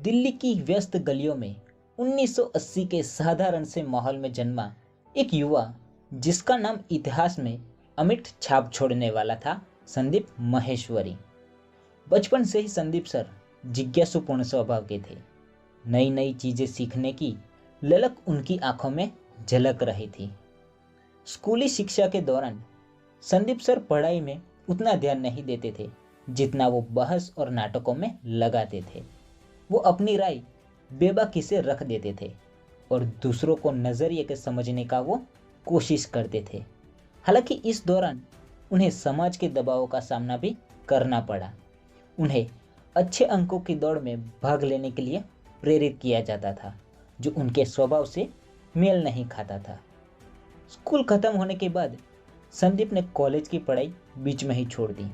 दिल्ली की व्यस्त गलियों में 1980 के साधारण से माहौल में जन्मा एक युवा जिसका नाम इतिहास में अमिट छाप छोड़ने वाला था, संदीप माहेश्वरी। बचपन से ही संदीप सर जिज्ञासुपूर्ण स्वभाव के थे। नई नई चीजें सीखने की ललक उनकी आंखों में झलक रही थी। स्कूली शिक्षा के दौरान संदीप सर पढ़ाई में उतना ध्यान नहीं देते थे जितना वो बहस और नाटकों में लगाते थे। वो अपनी राय बेबाकी से रख देते थे और दूसरों को नजरिए के समझने का वो कोशिश करते थे। हालांकि इस दौरान उन्हें समाज के दबावों का सामना भी करना पड़ा। उन्हें अच्छे अंकों की दौड़ में भाग लेने के लिए प्रेरित किया जाता था, जो उनके स्वभाव से मेल नहीं खाता था। स्कूल खत्म होने के बाद संदीप ने कॉलेज की पढ़ाई बीच में ही छोड़ दी।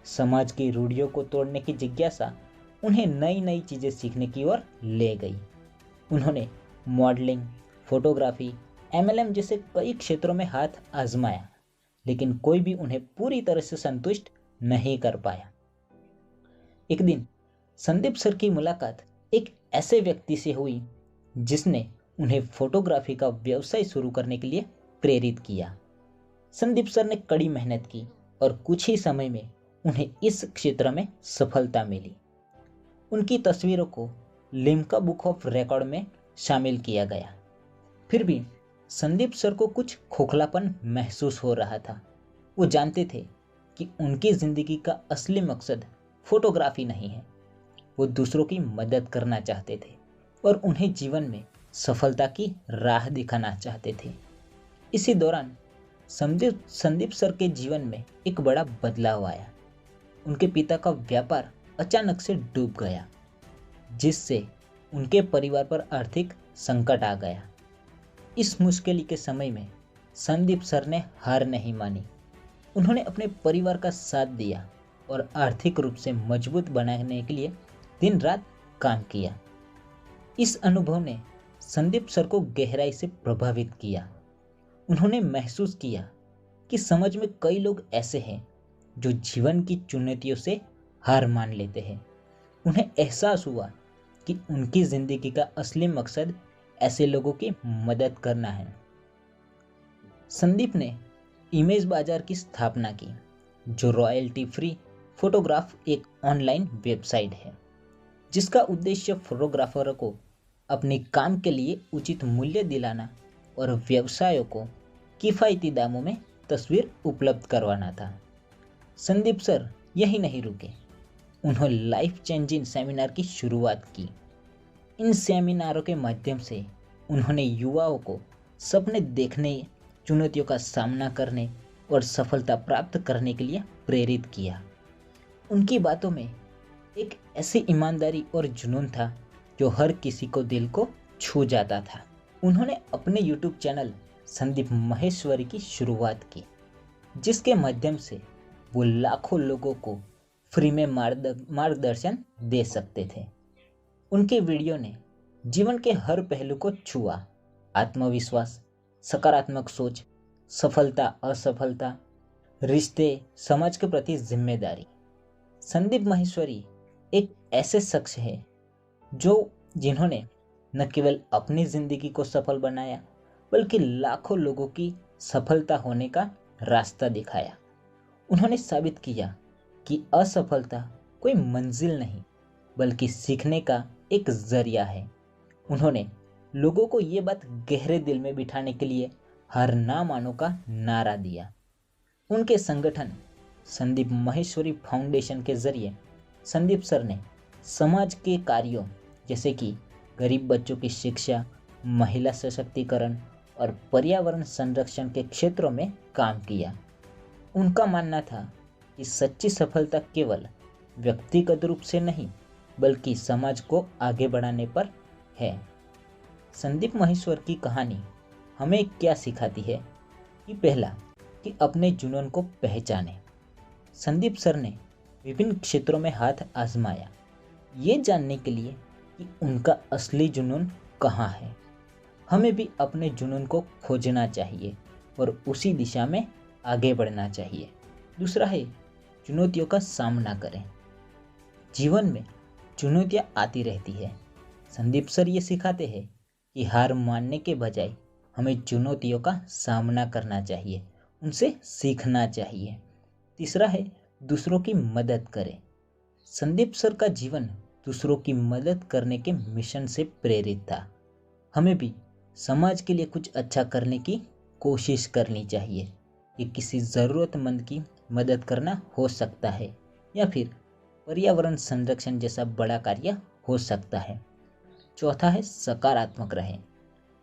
समाज की रूढ़ियों को तोड़ने की जिज्ञासा उन्हें नई नई चीजें सीखने की ओर ले गई। उन्होंने मॉडलिंग, फोटोग्राफी, एमएलएम जैसे कई क्षेत्रों में हाथ आजमाया, लेकिन कोई भी उन्हें पूरी तरह से संतुष्ट नहीं कर पाया। एक दिन संदीप सर की मुलाकात एक ऐसे व्यक्ति से हुई जिसने उन्हें फोटोग्राफी का व्यवसाय शुरू करने के लिए प्रेरित किया। संदीप सर ने कड़ी मेहनत की और कुछ ही समय में उन्हें इस क्षेत्र में सफलता मिली। उनकी तस्वीरों को लिम्का बुक ऑफ रिकॉर्ड में शामिल किया गया। फिर भी संदीप सर को कुछ खोखलापन महसूस हो रहा था। वो जानते थे कि उनकी जिंदगी का असली मकसद फोटोग्राफी नहीं है। वो दूसरों की मदद करना चाहते थे और उन्हें जीवन में सफलता की राह दिखाना चाहते थे। इसी दौरान संदीप सर के जीवन में एक बड़ा बदलाव आया। उनके पिता का व्यापार अचानक से डूब गया, जिससे उनके परिवार पर आर्थिक संकट आ गया। इस मुश्किल के समय में संदीप सर ने हार नहीं मानी। उन्होंने अपने परिवार का साथ दिया और आर्थिक रूप से मजबूत बनाने के लिए दिन रात काम किया। इस अनुभव ने संदीप सर को गहराई से प्रभावित किया। उन्होंने महसूस किया कि समाज में कई लोग ऐसे हैं जो जीवन की चुनौतियों से हार मान लेते हैं। उन्हें एहसास हुआ कि उनकी जिंदगी का असली मकसद ऐसे लोगों की मदद करना है। संदीप ने इमेज बाजार की स्थापना की, जो रॉयल्टी फ्री फोटोग्राफ एक ऑनलाइन वेबसाइट है, जिसका उद्देश्य फोटोग्राफरों को अपने काम के लिए उचित मूल्य दिलाना और व्यवसायों को किफ़ायती दामों में तस्वीर उपलब्ध करवाना था। संदीप सर यही नहीं रुके। उन्होंने लाइफ चेंजिंग सेमिनार की शुरुआत की। इन सेमिनारों के माध्यम से उन्होंने युवाओं को सपने देखने, चुनौतियों का सामना करने और सफलता प्राप्त करने के लिए प्रेरित किया। उनकी बातों में एक ऐसी ईमानदारी और जुनून था जो हर किसी को दिल को छू जाता था। उन्होंने अपने YouTube चैनल संदीप माहेश्वरी की शुरुआत की, जिसके माध्यम से वो लाखों लोगों को फ्री में मार्गदर्शन दे सकते थे। उनके वीडियो ने जीवन के हर पहलू को छुआ। आत्मविश्वास, सकारात्मक सोच, सफलता असफलता, रिश्ते, समाज के प्रति जिम्मेदारी। संदीप माहेश्वरी एक ऐसे शख्स है जिन्होंने न केवल अपनी जिंदगी को सफल बनाया, बल्कि लाखों लोगों की सफलता होने का रास्ता दिखाया। उन्होंने साबित किया कि असफलता कोई मंजिल नहीं, बल्कि सीखने का एक जरिया है। उन्होंने लोगों को ये बात गहरे दिल में बिठाने के लिए हार ना मानो का नारा दिया। उनके संगठन संदीप माहेश्वरी फाउंडेशन के जरिए संदीप सर ने समाज के कार्यों जैसे कि गरीब बच्चों की शिक्षा, महिला सशक्तिकरण और पर्यावरण संरक्षण के क्षेत्रों में काम किया। उनका मानना था कि सच्ची सफलता केवल व्यक्तिगत रूप से नहीं, बल्कि समाज को आगे बढ़ाने पर है। संदीप माहेश्वर की कहानी हमें क्या सिखाती है कि पहला, कि अपने जुनून को पहचानें। संदीप सर ने विभिन्न क्षेत्रों में हाथ आजमाया, ये जानने के लिए कि उनका असली जुनून कहाँ है। हमें भी अपने जुनून को खोजना चाहिए और उसी दिशा में आगे बढ़ना चाहिए। दूसरा है, चुनौतियों का सामना करें। जीवन में चुनौतियाँ आती रहती है। संदीप सर ये सिखाते हैं कि हार मानने के बजाय हमें चुनौतियों का सामना करना चाहिए, उनसे सीखना चाहिए। तीसरा है दूसरों की मदद करें। संदीप सर का जीवन दूसरों की मदद करने के मिशन से प्रेरित था। हमें भी समाज के लिए कुछ अच्छा करने की कोशिश करनी चाहिए। ये किसी ज़रूरतमंद की मदद करना हो सकता है या फिर पर्यावरण संरक्षण जैसा बड़ा कार्य हो सकता है। चौथा है सकारात्मक रहें।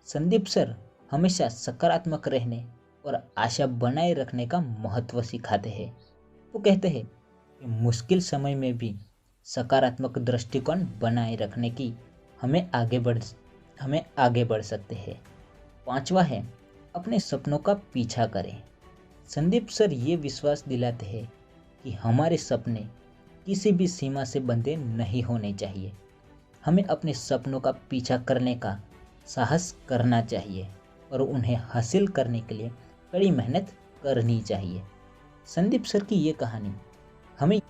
संदीप सर हमेशा सकारात्मक रहने और आशा बनाए रखने का महत्व सिखाते हैं। वो कहते हैं कि मुश्किल समय में भी सकारात्मक दृष्टिकोण बनाए रखने की हमें आगे बढ़ सकते हैं। पांचवा है अपने सपनों का पीछा करें। संदीप सर ये विश्वास दिलाते हैं कि हमारे सपने किसी भी सीमा से बंधे नहीं होने चाहिए। हमें अपने सपनों का पीछा करने का साहस करना चाहिए और उन्हें हासिल करने के लिए कड़ी मेहनत करनी चाहिए। संदीप सर की ये कहानी हमें